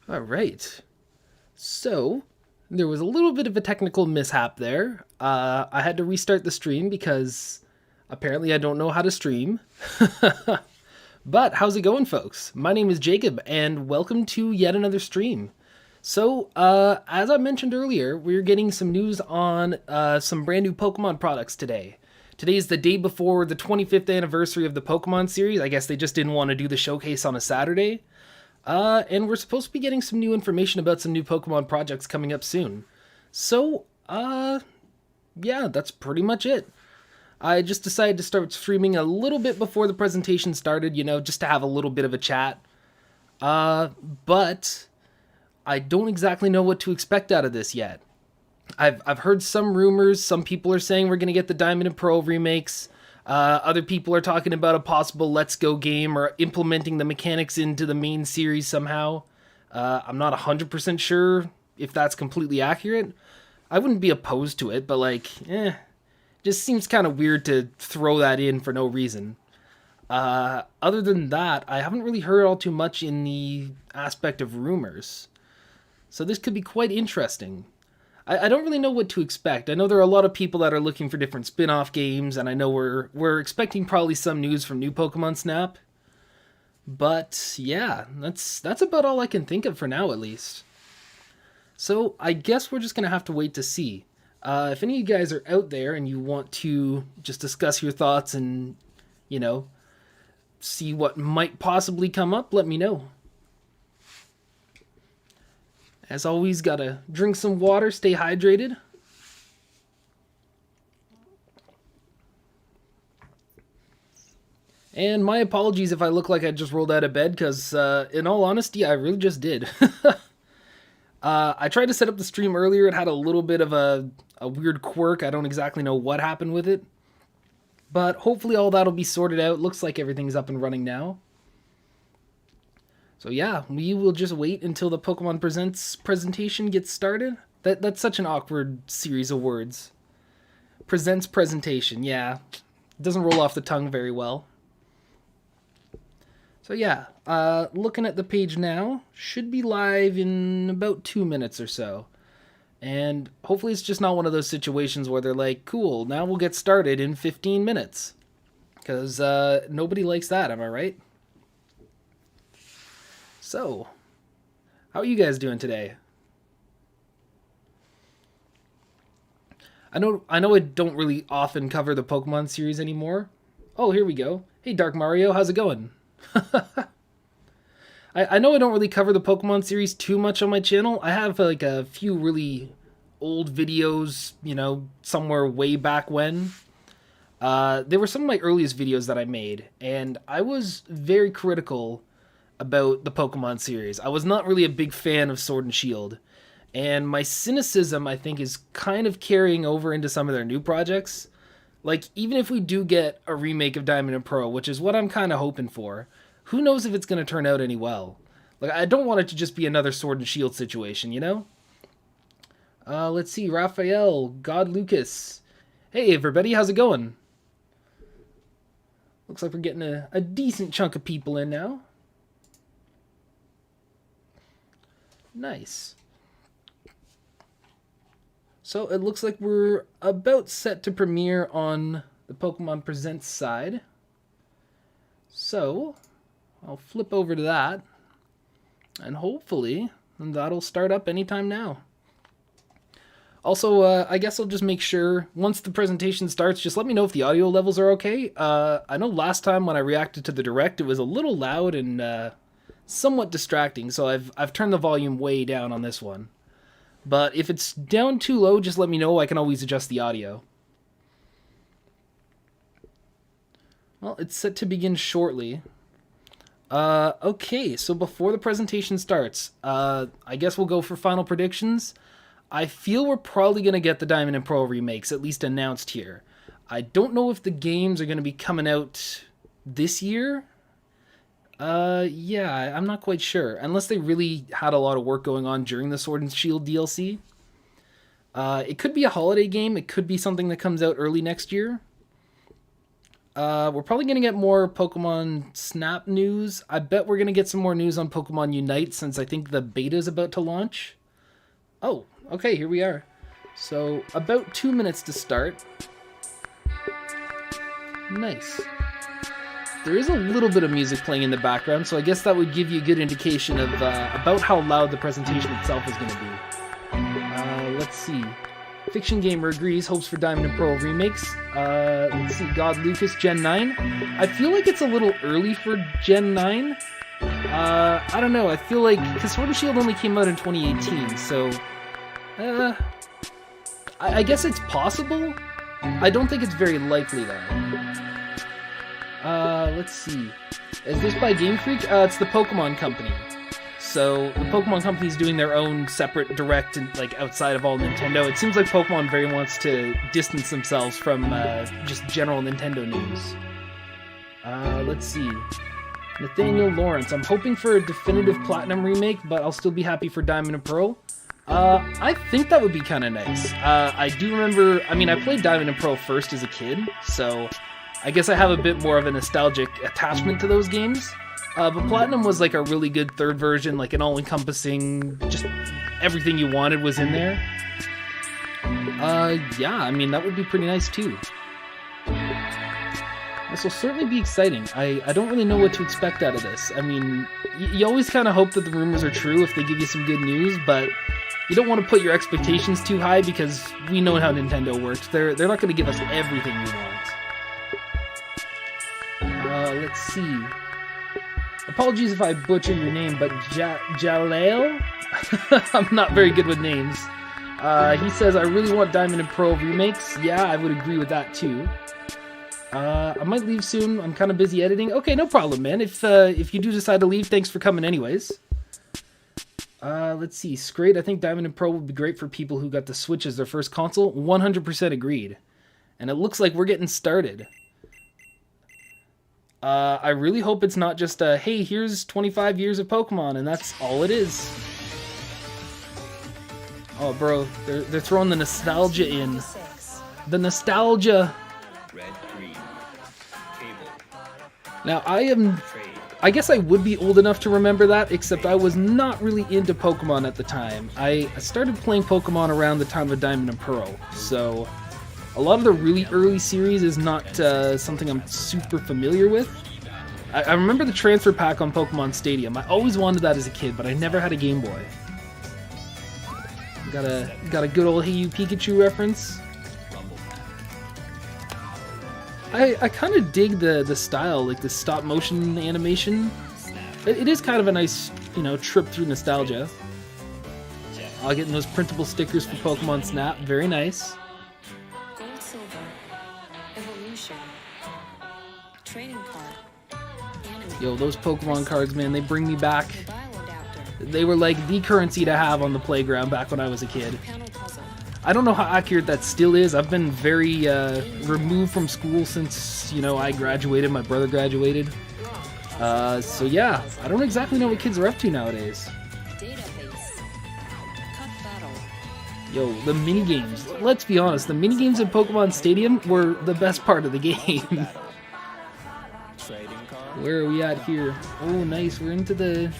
All right. So, there was a little bit of a technical mishap there. I had to restart the stream because apparently I don't know how to stream. But how's it going, folks? My name is Jacob, and welcome to yet another stream. So, as I mentioned earlier, we're getting some news on some brand new Pokemon products today. Today is the day before the 25th anniversary of the Pokemon series. I guess they just didn't want to do the showcase on a Saturday. And we're supposed to be getting some new information about some new Pokemon projects coming up soon. So, yeah, that's pretty much it. I just decided to start streaming a little bit before the presentation started, just to have a little bit of a chat. But I don't exactly know what to expect out of this yet. I've heard some rumors. Some people are saying we're going to get the Diamond and Pearl remakes. Other people are talking about a possible Let's Go game or implementing the mechanics into the main series somehow. I'm not 100% sure if that's completely accurate. I wouldn't be opposed to it, but just seems kind of weird to throw that in for no reason. Other than that, I haven't really heard all too much in the aspect of rumors. So this could be quite interesting. I don't really know what to expect. I know there are a lot of people that are looking for different spin-off games, and I know we're expecting probably some news from new Pokemon Snap. But yeah, that's about all I can think of for now, at least. So I guess we're just gonna have to wait to see. If any of you guys are out there and you want to just discuss your thoughts and, see what might possibly come up, let me know. As always, gotta drink some water, stay hydrated. And my apologies if I look like I just rolled out of bed, because in all honesty, I really just did. I tried to set up the stream earlier. It had a little bit of a weird quirk. I don't exactly know what happened with it. But hopefully all that'll be sorted out. Looks like everything's up and running now. So yeah, we will just wait until the Pokemon Presents presentation gets started. That's such an awkward series of words. Presents presentation, yeah. It doesn't roll off the tongue very well. So yeah, looking at the page now, should be live in about 2 minutes or so. And hopefully it's just not one of those situations where they're like, cool, now we'll get started in 15 minutes. Because nobody likes that, am I right? So, how are you guys doing today? I know I don't really often cover the Pokemon series anymore. Oh, here we go. Hey, Dark Mario, how's it going? I know I don't really cover the Pokemon series too much on my channel. I have like a few really old videos, somewhere way back when. They were some of my earliest videos that I made, and I was very critical about the Pokemon series. I was not really a big fan of Sword and Shield, and my cynicism, I think, is kind of carrying over into some of their new projects. Like, even if we do get a remake of Diamond and Pearl, which is what I'm kind of hoping for, who knows if it's going to turn out any well. Like, I don't want it to just be another Sword and Shield situation, Let's see, Raphael, God Lucas. Hey, everybody, how's it going? Looks like we're getting a decent chunk of people in now. Nice. So it looks like we're about set to premiere on the Pokemon Presents side. So I'll flip over to that, and hopefully that'll start up anytime now. Also, I guess I'll just make sure, once the presentation starts, just let me know if the audio levels are okay. I know last time when I reacted to the Direct, it was a little loud and somewhat distracting, so I've turned the volume way down on this one. But if it's down too low, just let me know. I can always adjust the audio. Well, it's set to begin shortly. Okay, so before the presentation starts, I guess we'll go for final predictions. I feel we're probably going to get the Diamond and Pearl remakes, at least announced here. I don't know if the games are going to be coming out this year. Yeah, I'm not quite sure. Unless they really had a lot of work going on during the Sword and Shield DLC. It could be a holiday game. It could be something that comes out early next year. We're probably going to get more Pokemon Snap news. I bet we're going to get some more news on Pokemon Unite since I think the beta is about to launch. Oh, okay, here we are. So, about 2 minutes to start. Nice. There is a little bit of music playing in the background, so I guess that would give you a good indication of about how loud the presentation itself is going to be. Let's see. Fiction Gamer agrees, hopes for Diamond and Pearl remakes. Let's see, God Lucas, Gen 9. I feel like it's a little early for Gen 9. I don't know, I feel like, because Sword and Shield only came out in 2018, so... I guess it's possible? I don't think it's very likely, though. Let's see. Is this by Game Freak? It's the Pokemon Company. So, the Pokemon Company's doing their own separate direct, and like, outside of all Nintendo. It seems like Pokemon very wants to distance themselves from, just general Nintendo news. Let's see. Nathaniel Lawrence. I'm hoping for a definitive Platinum remake, but I'll still be happy for Diamond and Pearl. I think that would be kind of nice. I do remember, I mean, I played Diamond and Pearl first as a kid, so I guess I have a bit more of a nostalgic attachment to those games. But Platinum was like a really good third version, like an all-encompassing, just everything you wanted was in there. Yeah, I mean, that would be pretty nice too. This will certainly be exciting. I don't really know what to expect out of this. I mean, you always kind of hope that the rumors are true if they give you some good news, but you don't want to put your expectations too high because we know how Nintendo works. They're not going to give us everything we want. Let's see. Apologies if I butcher your name, but Jaleel? I'm not very good with names. He says, I really want Diamond and Pearl remakes. Yeah, I would agree with that too. I might leave soon. I'm kind of busy editing. Okay, no problem, man. If you do decide to leave, thanks for coming anyways. Let's see. Scrate, I think Diamond and Pearl would be great for people who got the Switch as their first console. 100% agreed. And it looks like we're getting started. I really hope it's not just a, hey, here's 25 years of Pokemon, and that's all it is. Oh, bro, they're throwing the nostalgia in. The nostalgia. Now, I guess I would be old enough to remember that, except I was not really into Pokemon at the time. I started playing Pokemon around the time of Diamond and Pearl, so a lot of the really early series is not something I'm super familiar with. I remember the transfer pack on Pokemon Stadium. I always wanted that as a kid, but I never had a Game Boy. Got a good old Hey You Pikachu reference. I kind of dig the style, like the stop motion animation. It is kind of a nice, you know, trip through nostalgia. I'll get those printable stickers for Pokemon Snap, very nice. Gold, silver, evolution, training card, anime. Yo, those Pokemon cards, man, they bring me back. They were like the currency to have on the playground back when I was a kid. I don't know how accurate that still is. I've been very removed from school since, you know, I graduated, my brother graduated. So yeah, I don't exactly know what kids are up to nowadays. Yo, the minigames. Let's be honest, the minigames in Pokemon Stadium were the best part of the game. Where are we at here? Oh, nice, we're into the...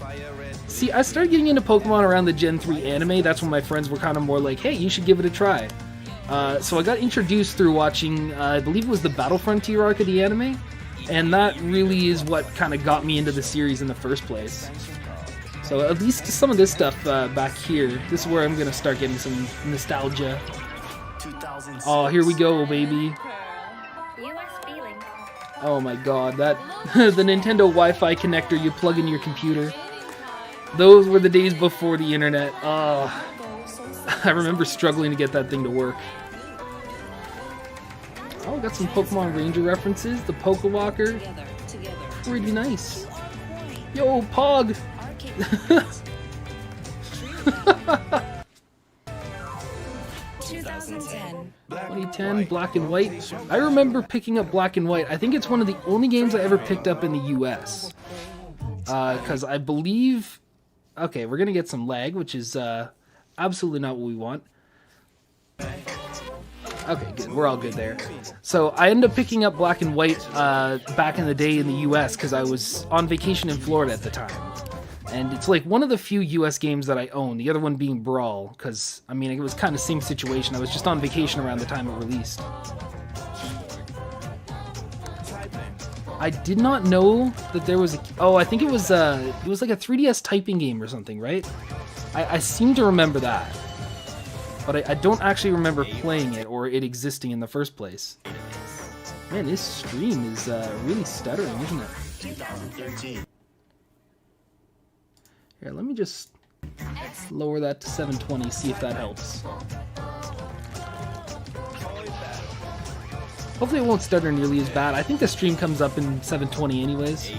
See, I started getting into Pokemon around the Gen 3 anime. That's when my friends were kind of more like, hey, you should give it a try. So I got introduced through watching, I believe it was the Battle Frontier arc of the anime. And that really is what kind of got me into the series in the first place. So at least some of this stuff back here, this is where I'm going to start getting some nostalgia. Oh, here we go, baby. Oh my god, that the Nintendo Wi-Fi connector you plug in your computer. Those were the days before the internet. Oh, I remember struggling to get that thing to work. Oh, got some Pokemon Ranger references. The Pokewalker. Pretty nice. Yo, Pog! 2010, Black and White. I remember picking up Black and White. I think it's one of the only games I ever picked up in the US. Because I believe... Okay, we're going to get some lag, which is absolutely not what we want. Okay, good. We're all good there. So I ended up picking up Black and White back in the day in the US because I was on vacation in Florida at the time. And it's like one of the few US games that I own, the other one being Brawl, because, I mean, it was kind of same situation. I was just on vacation around the time it released. I did not know that there was a... Oh, I think it was like a 3DS typing game or something, right? I seem to remember that. But I don't actually remember playing it or it existing in the first place. Man, this stream is really stuttering, isn't it? 2013. Here, let me just lower that to 720, see if that helps. Hopefully it won't stutter nearly as bad. I think the stream comes up in 720 anyways.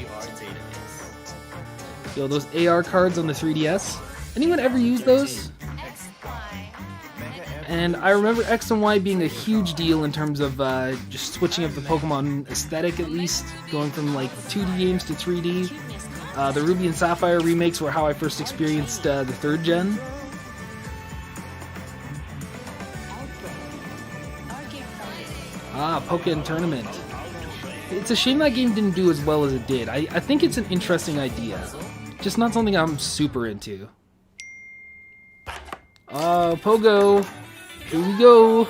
Yo, those AR cards on the 3DS. Anyone ever use those? And I remember X and Y being a huge deal in terms of just switching up the Pokemon aesthetic, at least, going from like 2D games to 3D. The Ruby and Sapphire remakes were how I first experienced the 3rd gen. Ah, Pokémon Tournament. It's a shame that game didn't do as well as it did. I think it's an interesting idea. Just not something I'm super into. Pogo. Here we go.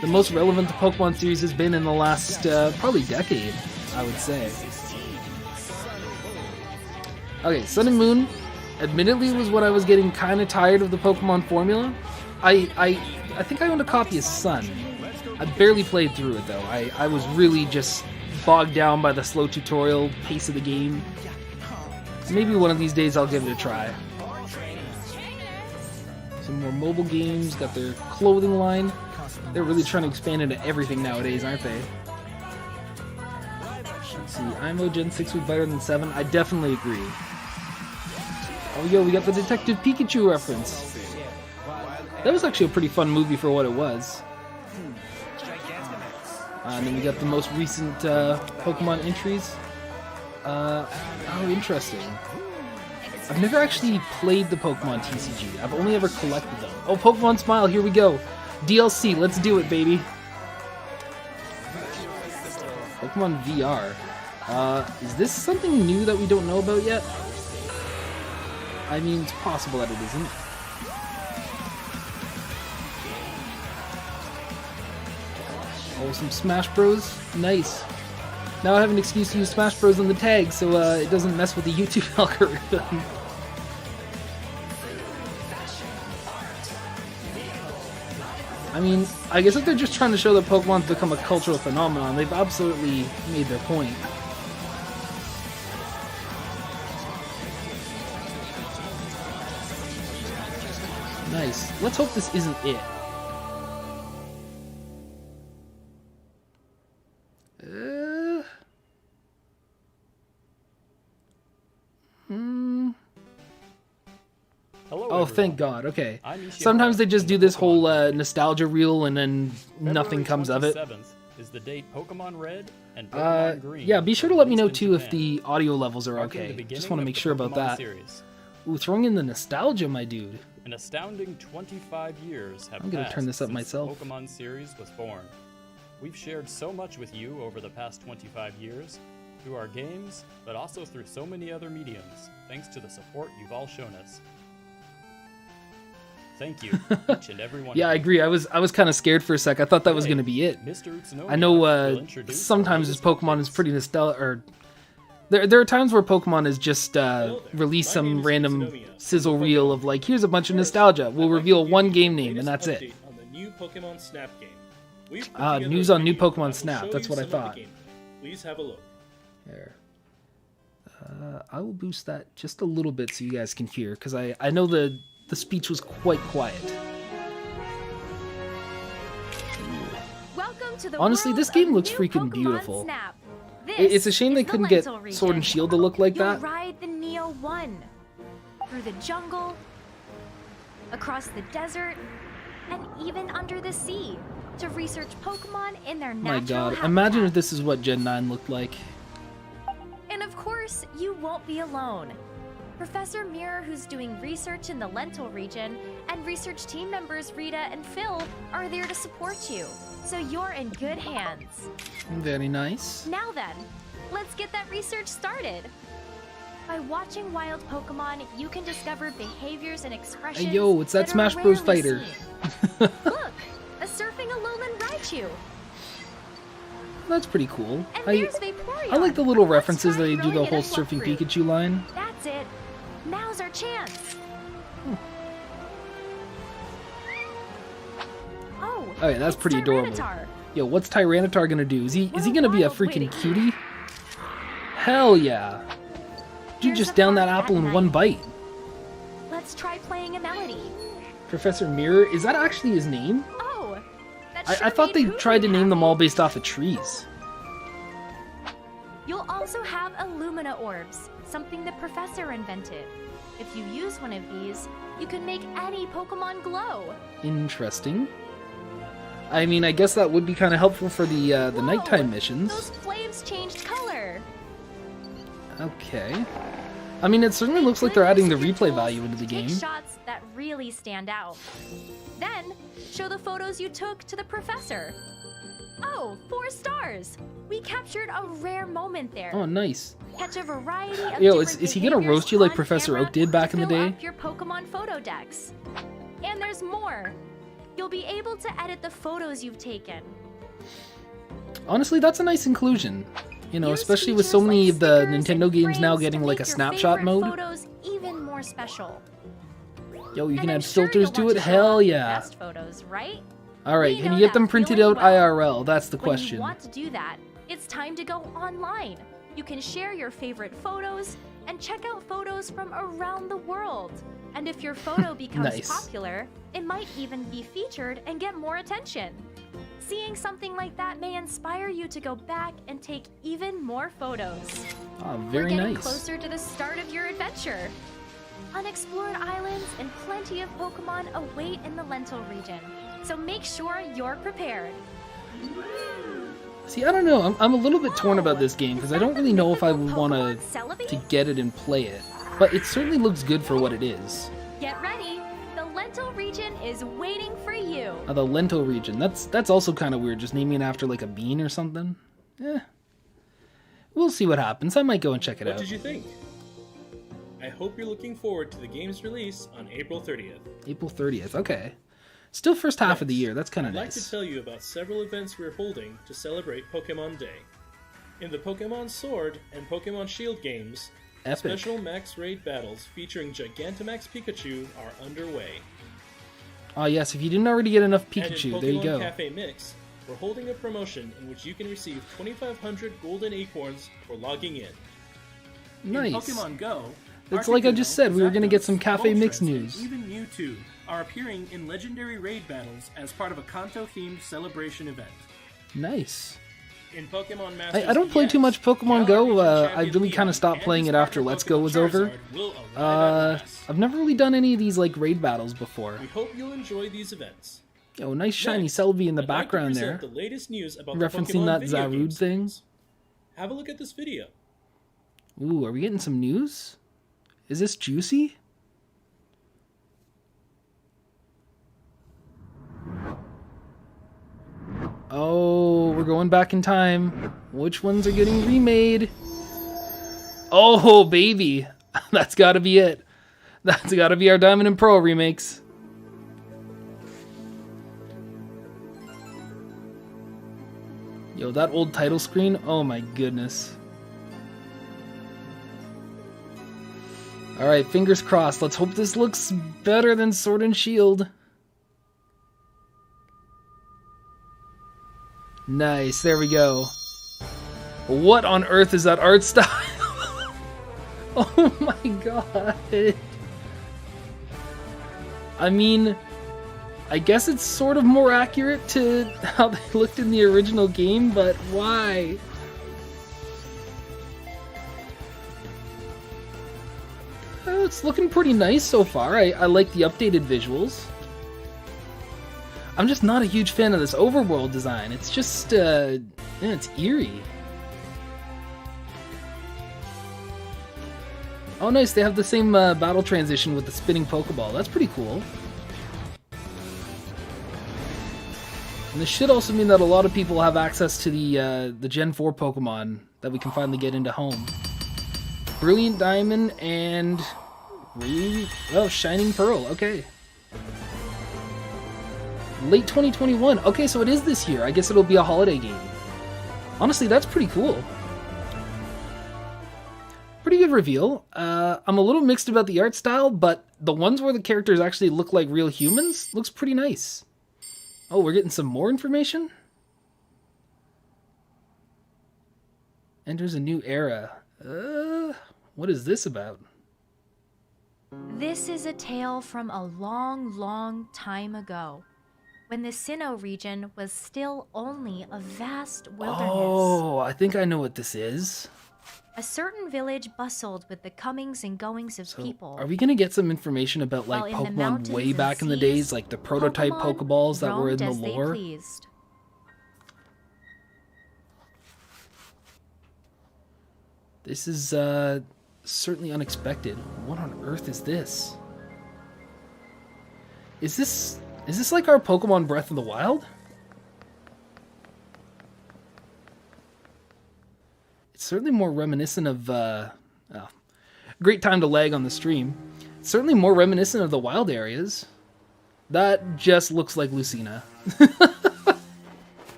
The most relevant the Pokemon series has been in the last, probably decade, I would say. Okay, Sun and Moon, admittedly, was when I was getting kind of tired of the Pokemon formula. I think I owned a copy of Sun. I barely played through it, though. I was really just bogged down by the slow tutorial pace of the game. Maybe one of these days I'll give it a try. Some more mobile games, got their clothing line. They're really trying to expand into everything nowadays, aren't they? Let's see, IMO Gen 6 was better than 7. I definitely agree. Oh, yo, we got the Detective Pikachu reference. That was actually a pretty fun movie for what it was. And then we got the most recent Pokemon entries. Oh, interesting. I've never actually played the Pokemon TCG. I've only ever collected them. Oh, Pokemon Smile, here we go. DLC, let's do it, baby. Pokemon VR. Is this something new that we don't know about yet? I mean, it's possible that it isn't. Oh, some Smash Bros. Nice. Now I have an excuse to use Smash Bros. On the tag, so it doesn't mess with the YouTube algorithm. I mean, I guess if they're just trying to show that Pokemon's become a cultural phenomenon, they've absolutely made their point. Nice. Let's hope this isn't it. Oh, thank God. Okay. Sometimes they just do this whole nostalgia reel and then nothing comes of it. Is the date Pokemon Red and Pokemon Green. Yeah, be sure to let me know too if the audio levels are okay. Just want to make sure about that. Ooh, throwing in the nostalgia, my dude. An astounding 25 years have I'm gonna passed turn this up since myself. The Pokemon series was born. We've shared so much with you over the past 25 years, through our games, but also through so many other mediums, thanks to the support you've all shown us. Thank you, each and every one. Yeah, I agree. I was kind of scared for a sec. I thought that was gonna be it. I know sometimes this Pokemon is pretty nostalgic, or there are times where Pokemon is just release some random sizzle reel of like, here's a bunch of nostalgia. We'll reveal one game name and that's it. On the new Pokemon Snap game. News on new Pokemon Snap. That's what I thought. Please have a look. There. I will boost that just a little bit so you guys can hear, because I know the speech was quite quiet. Honestly, this game looks freaking beautiful. It's a shame they couldn't get Sword and Shield to look like that. Ride the Neo 1 through the jungle, across the desert, and even under the sea to research Pokemon in their natural My God, habitat. imagine if this is what Gen 9 looked like. And of course, you won't be alone. Professor Mirror, who's doing research in the Lentil region, and research team members Rita and Phil are there to support you. So you're in good hands. Very nice. Now then, let's get that research started. By watching wild Pokemon, you can discover behaviors and expressions. Hey, yo, it's that are Smash Bros. rarely fighter. seen. Look, a surfing Alolan Raichu. That's pretty cool. And there's Vaporeon. I like the little Let's references try that they do the throwing whole it a fluff Surfing fruit. Pikachu line. That's it. Now's our chance. Oh, Oh yeah, that's it's pretty adorable. Tyranitar. Yo, what's Tyranitar gonna do? Is he What gonna be a wild way freaking to- cutie? Hell yeah! You Here's just a down that party apple at in one night. bite. Let's try playing a melody. Professor Mirror, is that actually his name? Oh, that I sure thought made they Pooh tried to name them happy. all based off of trees. You'll also have Illumina orbs, something the professor invented. If you use one of these, you can make any Pokemon glow. Interesting. I mean, I guess that would be kind of helpful for the Whoa, nighttime missions. Those flames changed color. Okay. I mean, it certainly looks like they're adding the replay value into the Take game. shots that really stand out. Then, show the photos you took to the professor. Oh, 4 stars! We captured a rare moment there. Oh, nice. Catch a variety of Yo, different is he gonna behaviors roast you like on Professor camera Oak did back in the to fill day? up your Pokemon photo decks. And there's more. You'll be able to edit the photos you've taken. Honestly, that's a nice inclusion. You know, Use especially with features so many like of the stickers Nintendo and games now frames getting to like make a your snapshot favorite mode. Photos even more special. Yo, you can And I'm add sure filters you'll to want it. show Hell off your yeah! best photos, right? All right, We can know you get them that printed feeling out well. IRL? That's the When question. you want to do that, it's time to go online. You can share your favorite photos and check out photos from around the world. And if your photo becomes Nice. popular, it might even be featured and get more attention. Seeing something like that may inspire you to go back and take even more photos. Oh, We're very getting nice. closer to the start of your adventure. Unexplored islands and plenty of Pokemon await in the Lentil region, so make sure you're prepared. See, I don't know. I'm a little bit torn about this game because I don't really know if I would want Pokemon to Celebi? get it and play it. But it certainly looks good for what it is. Get ready, the Lentil region is waiting for you. The Lento region. That's also kind of weird, just naming it after like a bean or something. Eh. We'll see what happens. I might go and check it What out. did you think? I hope you're looking forward to the game's release on April 30th. April 30th. Okay. Still first half of the year. That's kind of I'd like to nice. tell you about several events we're holding to celebrate Pokemon Day. In the Pokemon Sword and Pokemon Shield games, Epic. special max raid battles featuring Gigantamax Pikachu are underway. Oh yes, if you didn't already get enough And in Pikachu, Pokemon there you go. Cafe Mix, we're holding a promotion in which you can receive 2,500 golden acorns for logging in. Nice. In Pokemon Go, It's like I just said, we were gonna get some Cafe Mix Moltres, and news. Even Mewtwo are appearing in legendary raid battles as part of a Kanto-themed celebration event. Nice. In Pokemon Masters I don't play EX, too much Pokemon Galar Go. Region I Champion really kind Leon of stopped and playing his it after partner Let's Go Pokemon was over. Charizard will arrive at last. I've never really done any of these like raid battles before. We hope you'll enjoy these events. Oh, nice shiny Next, Celebi in the I'd like to background present there. The latest news about Referencing the Pokemon that video game Zarude thing. series. Have a look at this video. Ooh, are we getting some news? Is this juicy? Oh, we're going back in time. Which ones are getting remade? Oh, baby. That's gotta be it. That's gotta be our Diamond and Pearl remakes. Yo, that old title screen, oh my goodness. Alright, fingers crossed. Let's hope this looks better than Sword and Shield. Nice, there we go. What on earth is that art style? Oh my god. I mean, I guess it's sort of more accurate to how they looked in the original game, but why? It's looking pretty nice so far. I like the updated visuals. I'm just not a huge fan of this overworld design. It's just, yeah, it's eerie. Oh, nice. They have the same battle transition with the spinning Pokeball. That's pretty cool. And this should also mean that a lot of people have access to the Gen 4 Pokemon that we can finally get into home. Brilliant Diamond and... Shining Pearl. Okay. Late 2021. Okay, so it is this year. I guess it'll be a holiday game. Honestly, that's pretty cool. Pretty good reveal. I'm a little mixed about the art style, but the ones where the characters actually look like real humans looks pretty nice. Oh, we're getting some more information? Enters a new era. What is this about? This is a tale from a long, long time ago, when the Sinnoh region was still only a vast wilderness. Oh, I think I know what this is. A certain village bustled with the comings and goings of So, people. are we gonna get some information about like While in the Pokemon mountains way and back in the seas, days, like the prototype Pokemon Pokeballs that were in roamed the as they lore? pleased. This is certainly unexpected. What on earth is this? Is this like our Pokemon Breath of the Wild? It's certainly more reminiscent of great time to lag on the stream. It's certainly more reminiscent of the wild areas. That just looks like Lucina.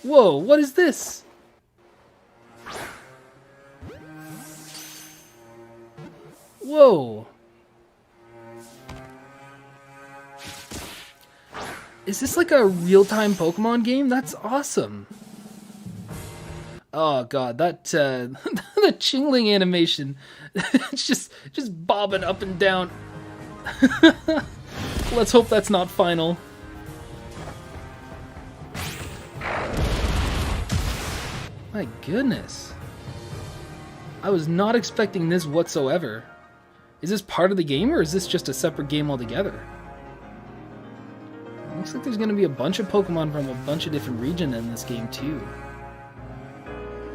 Whoa, what is this? Whoa. Is this like a real-time Pokemon game? That's awesome. Oh god, that the Chingling animation. It's just bobbing up and down. Let's hope that's not final. My goodness. I was not expecting this whatsoever. Is this part of the game, or is this just a separate game altogether? Looks like there's going to be a bunch of Pokemon from a bunch of different regions in this game, too.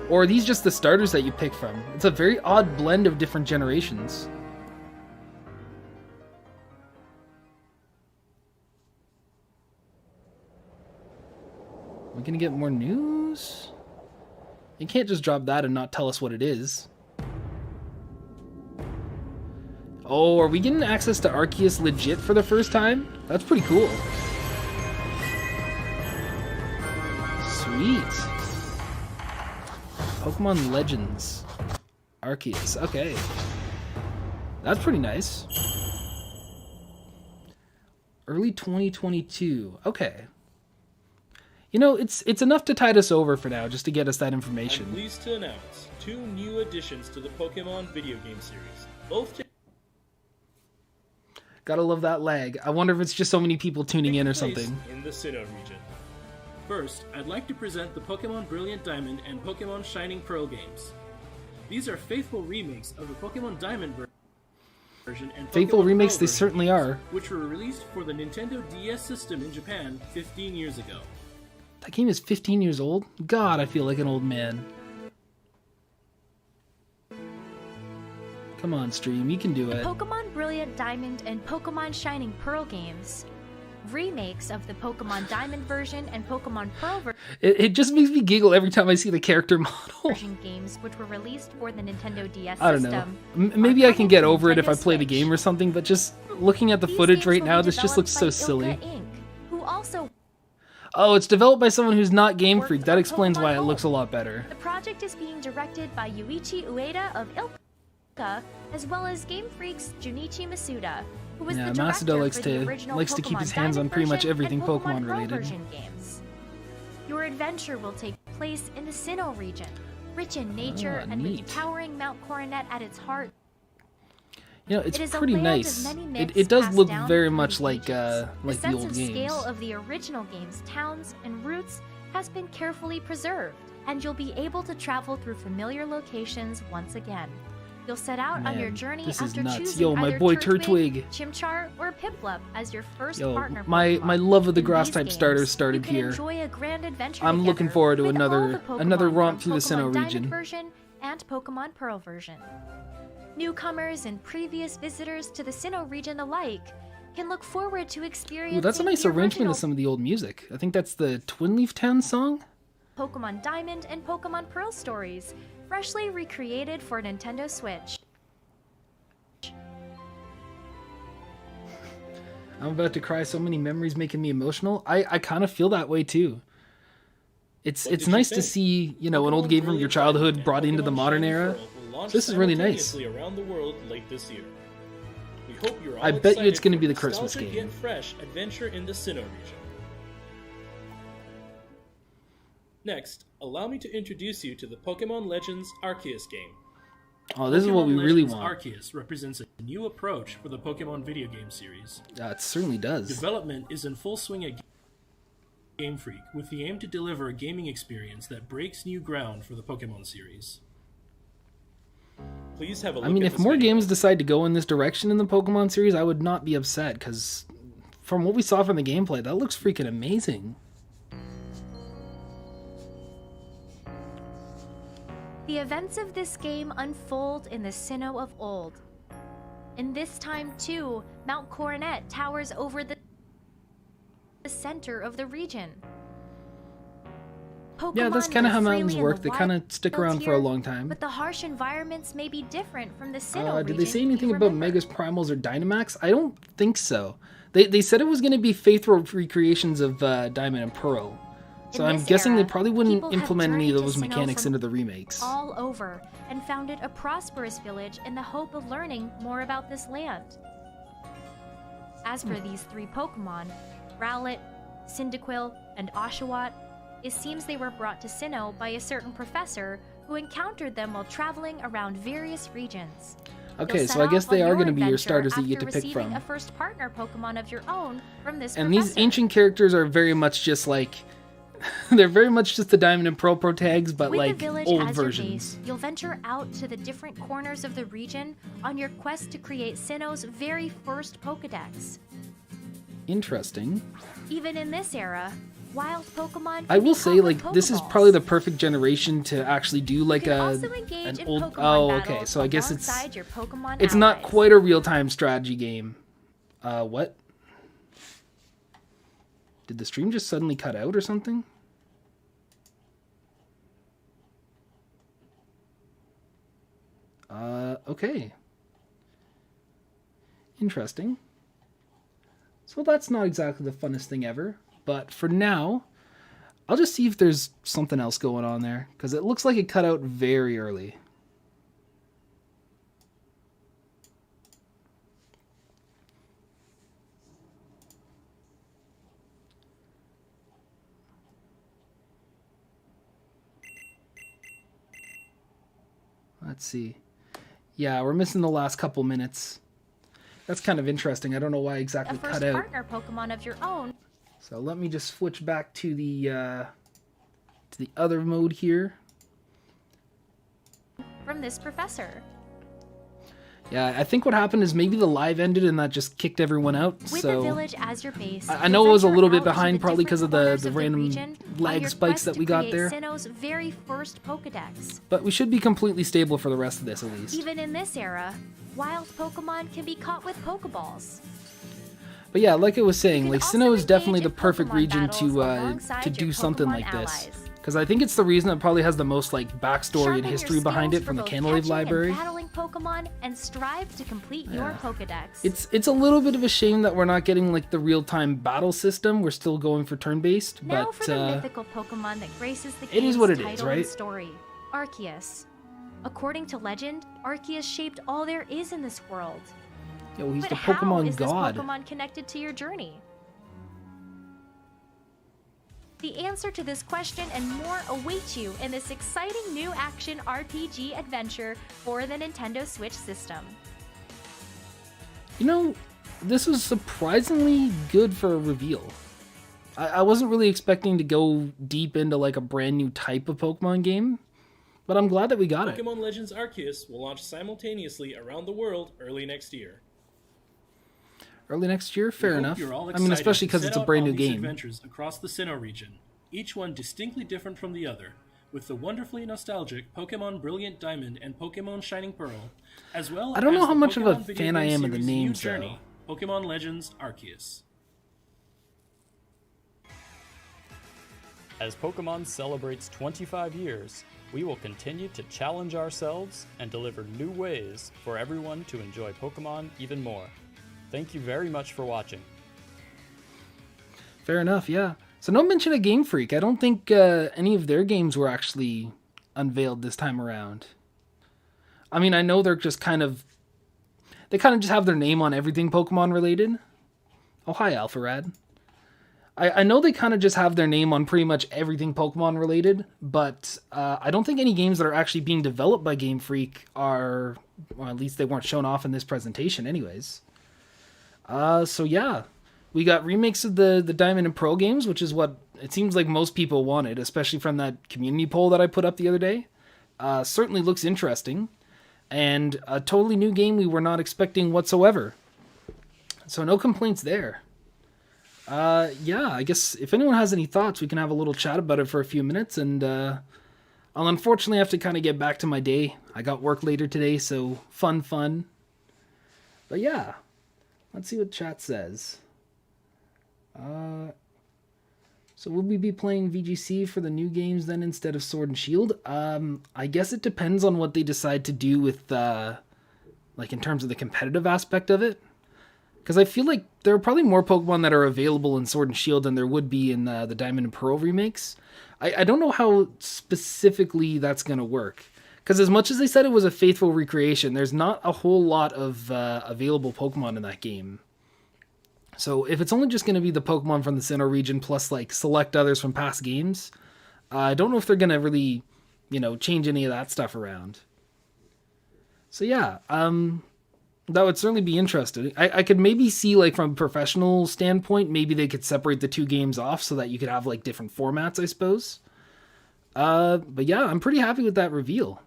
Or are these just the starters that you pick from? It's a very odd blend of different generations. Are we going to get more news? You can't just drop that and not tell us what it is. Oh, are we getting access to Arceus legit for the first time? That's pretty cool. Sweet. Pokemon Legends. Arceus, okay. That's pretty nice. Early 2022, okay. You know, it's enough to tide us over for now, just to get us that information. I'm pleased to announce 2 new additions to the Pokemon video game series. Both Gotta love that lag. I wonder if it's just so many people tuning in or place something. in the Sinnoh region. First, I'd like to present the Pokemon Brilliant Diamond and Pokemon Shining Pearl games. These are faithful remakes of the Pokemon Diamond version and Faithful Pokemon remakes Pearl they version, certainly are. which were released for the Nintendo DS system in Japan 15 years ago. That game is 15 years old? God, I feel like an old man. Come on, stream, you can do it. Pokemon Brilliant Diamond and Pokemon Shining Pearl games, remakes of the Pokemon Diamond version and Pokemon Pearl It just makes me giggle every time I see the character model. version games, which were released for the Nintendo DS I don't know. system. Maybe I can get coming to over it if I Nintendo play the Switch. game or something, but just looking at the These footage games right will now, be this just looks so developed by silly. Ilka Inc., who also Oh, it's developed by someone who's not Game worked Freak. That on explains Pokemon why it Home. looks a lot better. The project is being directed by Yuichi Ueda of Ilka, as well as Game Freak's Junichi Masuda, who was Yeah, the director Masuda likes for the to- original likes to keep Pokemon his hands on Diamond pretty much version everything and Pokemon Pokemon Pearl related. version games. Your adventure will take place in the Sinnoh region, rich in nature and neat. with towering Mount Coronet at its heart. You know, it's It is a pretty land of nice. many It myths does passed look down very through much the like ages. the sense old of games. scale of the original game's towns and routes has been carefully preserved, and you'll be able to travel through familiar locations once again. You'll set out on your Man, journey this is after nuts. choosing Yo, my either boy Turtwig, Turtwig. Chimchar, or Piplup as your first Yo, partner my Pokemon. love of the In grass these type games, starters started you can here. enjoy a grand adventure I'm looking together forward to with all another the Pokemon another romp from through the Pokemon Sinnoh Diamond region. version and Pokemon Pearl version. Newcomers and previous visitors to the Sinnoh region alike can look forward to experiencing Ooh, that's a nice the arrangement original of some of the old music. I think that's the Twin Leaf Town song. Pokemon Diamond and Pokemon Pearl stories, freshly recreated for Nintendo Switch. I'm about to cry. So many memories making me emotional. I kind of feel that way too. It's nice to see, you know, an old game from your childhood brought into the modern era. This is really nice. Around the world late this year. We hope you're all I bet you it's excited going to be for the Christmas nostalgic game. yet fresh adventure in the Sinnoh region. Next, allow me to introduce you to the Pokemon Legends Arceus game. Oh, this is what Pokemon we really Legends want. Arceus represents a new approach for the Pokemon video game series. It certainly does. Development is in full swing at Game Freak, with the aim to deliver a gaming experience that breaks new ground for the Pokemon series. Please have a look I mean, at if this more video. games decide to go in this direction in the Pokemon series, I would not be upset, because from what we saw from the gameplay, that looks freaking amazing. The events of this game unfold in the Sinnoh of old. In this time, too, Mount Coronet towers over the center of the region. Yeah, that's Pokemon kind of how live mountains freely in work. the They wild kind of stick around for a here, long time. But the harsh environments may be different from the Sinnoh region. Did they say you anything about remember. Megas Primals or Dynamax? I don't think so. They said it was going to be faithful recreations of Diamond and Pearl. So In I'm this guessing they era, probably wouldn't people have implement any of journeyed those to Sinnoh mechanics from into the remakes. all over and founded a prosperous village in the hope of learning more about this land. As for these three Pokemon, Rowlet, Cyndaquil, and Oshawott, it seems they were brought to Sinnoh by a certain professor who encountered them while traveling around various regions. Okay, You'll so set I guess off they on are your going to be your adventure starters that you get to after pick receiving from. a first partner Pokemon of your own from this And professor. these ancient characters are very much just like... they're very much just the Diamond and Pearl Pro tags, but With like the village old as your versions. base, you'll venture out to the different corners of the region on your quest to create Sinnoh's very first Pokedex. Interesting. Even in this era, wild Pokemon can I will be say, caught like, with this is Pokeballs. probably the perfect generation to actually do like You can a also engage an in old. Pokemon Oh, okay. battles So I guess alongside your Pokemon it's not allies. quite a real-time strategy game. What? Did the stream just suddenly cut out or something? Okay. Interesting. So that's not exactly the funnest thing ever, but for now, I'll just see if there's something else going on there, because it looks like it cut out very early. Let's see. Yeah, we're missing the last couple minutes. That's kind of interesting. I don't know why A exactly first cut out. partner Pokemon of your own So let me just switch back to the other mode here. from this professor. Yeah, I think what happened is maybe the live ended and that just kicked everyone out. With the So village as your base, I know it was a venture little bit out to behind, the probably different because of the corners of random region on lag your spikes quest that to we got create there. Sinnoh's very first Pokedex. But we should be completely stable for the rest of this at least. Even in this era, wild Pokemon can be caught with Pokeballs. But yeah, like I was saying, You like can Sinnoh also is definitely engage the in perfect Pokemon region battles to alongside do your something Pokemon like this. allies. Because I think it's the reason that probably has the most like backstory Sharpen and your history behind skills it from the for both Canalave catching library. and battling Pokemon, and strive to complete your Pokedex. It's a little bit of a shame that we're not getting like the real-time battle system. We're still going for turn-based, Now but for the mythical Pokemon that graces the it is game's what it is, title right? and story, Arceus. According to legend, Arceus shaped all there is in this world. yo, he's But the how Pokemon is god. this Pokemon connected to your journey? The answer to this question and more await you in this exciting new action RPG adventure for the Nintendo Switch system. You know, this was surprisingly good for a reveal. I wasn't really expecting to go deep into like a brand new type of Pokemon game, but I'm glad that we got it. Pokemon Legends Arceus will launch simultaneously around the world early next year. Early next year, fair We hope enough. you're all I mean, excited especially to because set it's a out brand on new these game. adventures across the Sinnoh region, each one distinctly different from the other, with the wonderfully nostalgic Pokemon Brilliant Diamond and Pokemon Shining Pearl, as well I don't know as how the much of a Pokemon video fan I game am of the series' new names, journey, Pokemon Legends Arceus. As Pokemon celebrates 25 years, we will continue to challenge ourselves and deliver new ways for everyone to enjoy Pokemon even more. Thank you very much for watching. Fair enough, yeah. So no mention of Game Freak. I don't think any of their games were actually unveiled this time around. I mean, I know they're just they kind of just have their name on everything Pokemon related. Oh, hi, Alpharad. I know they kind of just have their name on pretty much everything Pokemon related, but I don't think any games that are actually being developed by Game Freak are, well, at least they weren't shown off in this presentation anyways. So yeah, we got remakes of the Diamond and Pearl games, which is what it seems like most people wanted, especially from that community poll that I put up the other day. Certainly looks interesting, and a totally new game we were not expecting whatsoever. So no complaints there. Yeah, I guess if anyone has any thoughts, we can have a little chat about it for a few minutes, and I'll unfortunately have to kind of get back to my day. I got work later today, so fun. But yeah, let's see what chat says. So will we be playing VGC for the new games then instead of Sword and Shield? I guess it depends on what they decide to do with, like in terms of the competitive aspect of it. Because I feel like there are probably more Pokemon that are available in Sword and Shield than there would be in the Diamond and Pearl remakes. I don't know how specifically that's going to work. Because as much as they said it was a faithful recreation, there's not a whole lot of available Pokemon in that game. So if it's only just going to be the Pokemon from the Sinnoh region plus like select others from past games, I don't know if they're going to really, change any of that stuff around. So yeah, that would certainly be interesting. I could maybe see, like, from a professional standpoint, maybe they could separate the two games off so that you could have, like, different formats, I suppose. But yeah, I'm pretty happy with that reveal.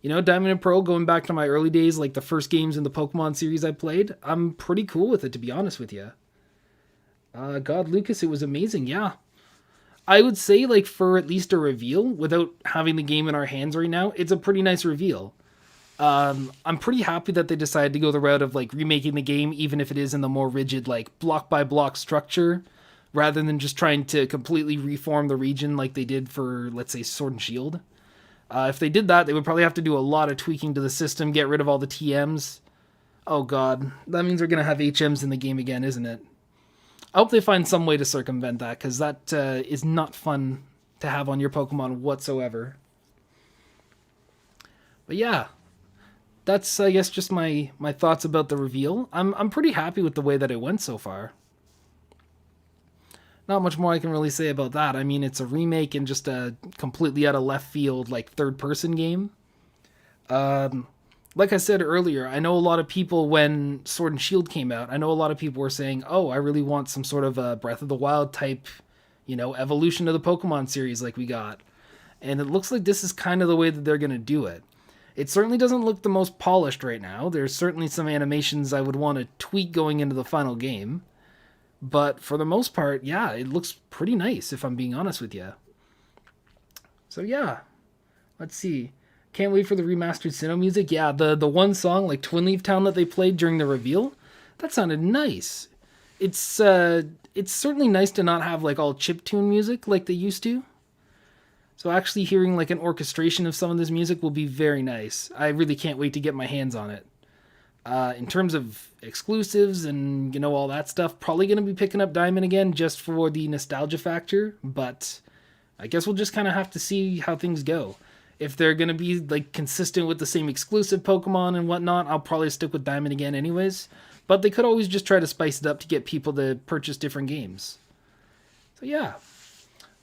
Diamond and Pearl, going back to my early days, like the first games in the Pokemon series I played, I'm pretty cool with it, to be honest with you. God, Lucas, it was amazing, yeah. I would say, like, for at least a reveal, without having the game in our hands right now, it's a pretty nice reveal. I'm pretty happy that they decided to go the route of like remaking the game, even if it is in the more rigid, like block by block structure, rather than just trying to completely reform the region like they did for, let's say, Sword and Shield. If they did that, they would probably have to do a lot of tweaking to the system, get rid of all the TMs. Oh god, that means we're going to have HMs in the game again, isn't it? I hope they find some way to circumvent that, because that is not fun to have on your Pokemon whatsoever. But yeah, that's, I guess, just my thoughts about the reveal. I'm pretty happy with the way that it went so far. Not much more I can really say about that. I mean, it's a remake and just a completely out of left field, like, third-person game. Like I said earlier, I know a lot of people, when Sword and Shield came out, I know a lot of people were saying, oh, I really want some sort of a Breath of the Wild type, evolution of the Pokemon series like we got. And it looks like this is kind of the way that they're going to do it. It certainly doesn't look the most polished right now. There's certainly some animations I would want to tweak going into the final game. But for the most part, yeah, it looks pretty nice, if I'm being honest with you. So yeah, let's see. Can't wait for the remastered Sinnoh music. Yeah, the one song, like Twin Leaf Town, that they played during the reveal, that sounded nice. It's certainly nice to not have like all chiptune music like they used to. So actually hearing like an orchestration of some of this music will be very nice. I really can't wait to get my hands on it. In terms of exclusives and, all that stuff, probably going to be picking up Diamond again just for the nostalgia factor, but I guess we'll just kind of have to see how things go. If they're going to be like consistent with the same exclusive Pokemon and whatnot, I'll probably stick with Diamond again anyways, but they could always just try to spice it up to get people to purchase different games. So yeah,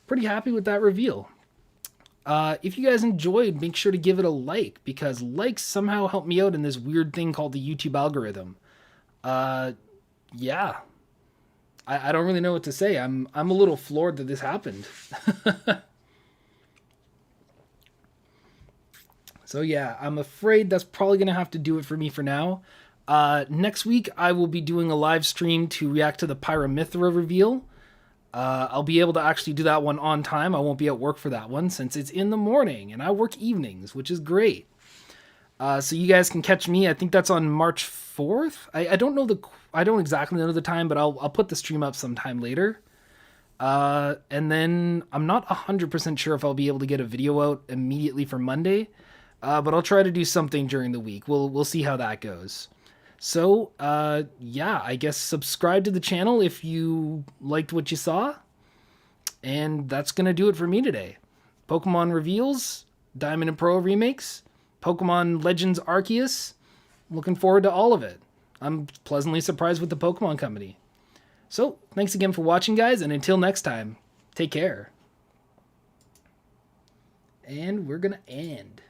pretty happy with that reveal. If you guys enjoyed, make sure to give it a like, because likes somehow help me out in this weird thing called the YouTube algorithm. Yeah. I don't really know what to say. I'm a little floored that this happened. So yeah, I'm afraid that's probably going to have to do it for me for now. Next week, I will be doing a live stream to react to the Pyramithra reveal. I'll be able to actually do that one on time. I won't be at work for that one since it's in the morning and I work evenings, which is great. So you guys can catch me. I think that's on March 4th. I don't exactly know the time, but I'll put the stream up sometime later. And then I'm not 100% sure if I'll be able to get a video out immediately for Monday, but I'll try to do something during the week. We'll see how that goes. So, yeah, I guess subscribe to the channel if you liked what you saw. And that's going to do it for me today. Pokemon Reveals, Diamond and Pearl remakes, Pokemon Legends Arceus. Looking forward to all of it. I'm pleasantly surprised with the Pokemon Company. So, thanks again for watching, guys, and until next time, take care. And we're going to end.